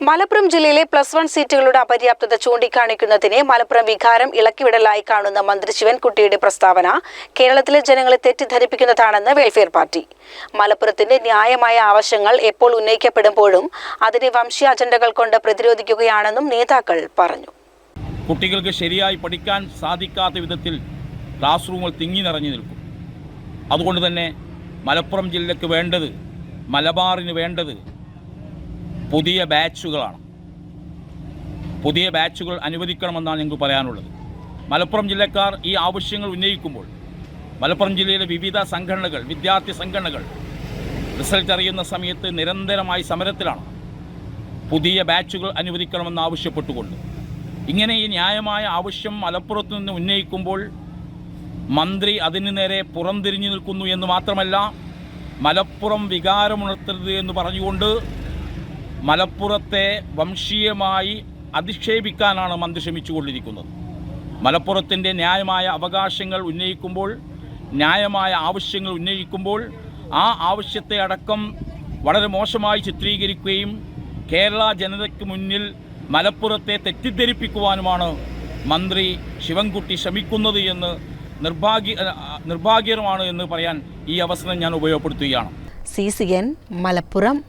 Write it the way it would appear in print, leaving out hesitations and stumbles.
മലപ്പുറം ജില്ലയിലെ +1 സീറ്റുകളുടെ അപര്യാപ്തത ചൂണ്ടിക്കാണിക്കുന്നതിനെ മലപ്പുറം വികാരം ഇളക്കിവിടലായി കാണുന്ന മന്ത്രി ശിവൻകുട്ടിയുടെ പ്രസ്താവന കേരളത്തിലെ ജനങ്ങളെ തെറ്റിദ്ധരിപ്പിക്കുന്നതാണെന്ന് വെൽഫെയർ പാർട്ടി. മലപ്പുറത്തിന്റെ ന്യായമായ ആവശ്യങ്ങൾ എപ്പോൾ ഉന്നയിക്കപ്പെടുമ്പോഴും അതിനെ വംശീയ അജണ്ടകൾ കൊണ്ട് പ്രതിരോധിക്കുകയാണെന്നും നേതാക്കൾ പറഞ്ഞു. കുട്ടികൾക്ക് ശരിയായി പഠിക്കാൻ സാധിക്കാത്ത വിധത്തിൽ ക്ലാസ് റൂമുകൾ തിങ്ങി നിറഞ്ഞു നിൽക്കും. അതുകൊണ്ട് തന്നെ മലപ്പുറം ജില്ലയ്ക്ക് വേണ്ടത്, മലബാറിന് വേണ്ടത് പുതിയ ബാച്ചുകളാണ്. പുതിയ ബാച്ചുകൾ അനുവദിക്കണമെന്നാണ് ഞങ്ങൾക്ക് പറയാനുള്ളത്. മലപ്പുറം ജില്ലക്കാർ ഈ ആവശ്യങ്ങൾ ഉന്നയിക്കുമ്പോൾ മലപ്പുറം ജില്ലയിലെ വിവിധ സംഘടനകൾ, വിദ്യാർത്ഥി സംഘടനകൾ റിസൾട്ട് അറിയുന്ന സമയത്ത് നിരന്തരമായി സമരത്തിലാണ്. പുതിയ ബാച്ചുകൾ അനുവദിക്കണമെന്ന് ആവശ്യപ്പെട്ടുകൊണ്ട് ഇങ്ങനെ ഈ ന്യായമായ ആവശ്യം മലപ്പുറത്ത് നിന്ന് ഉന്നയിക്കുമ്പോൾ മന്ത്രി അതിന് നേരെ പുറംതിരിഞ്ഞു നിൽക്കുന്നു എന്ന് മാത്രമല്ല, മലപ്പുറം വികാരമുണർത്തരുത് എന്ന് പറഞ്ഞുകൊണ്ട് മലപ്പുറത്തെ വംശീയമായി അധിക്ഷേപിക്കാനാണ് മന്ത്രി ശ്രമിച്ചുകൊണ്ടിരിക്കുന്നത്. മലപ്പുറത്തിൻ്റെ ന്യായമായ അവകാശങ്ങൾ ഉന്നയിക്കുമ്പോൾ, ന്യായമായ ആവശ്യങ്ങൾ ഉന്നയിക്കുമ്പോൾ ആ ആവശ്യത്തെ അടക്കം വളരെ മോശമായി ചിത്രീകരിക്കുകയും കേരള ജനതയ്ക്ക് മുന്നിൽ മലപ്പുറത്തെ തെറ്റിദ്ധരിപ്പിക്കുവാനുമാണ് മന്ത്രി ശിവൻകുട്ടി ശ്രമിക്കുന്നത് എന്ന് നിർഭാഗ്യകരമാണ് എന്ന് പറയാൻ ഈ അവസരം ഞാൻ ഉപയോഗപ്പെടുത്തുകയാണ്. CCN മലപ്പുറം.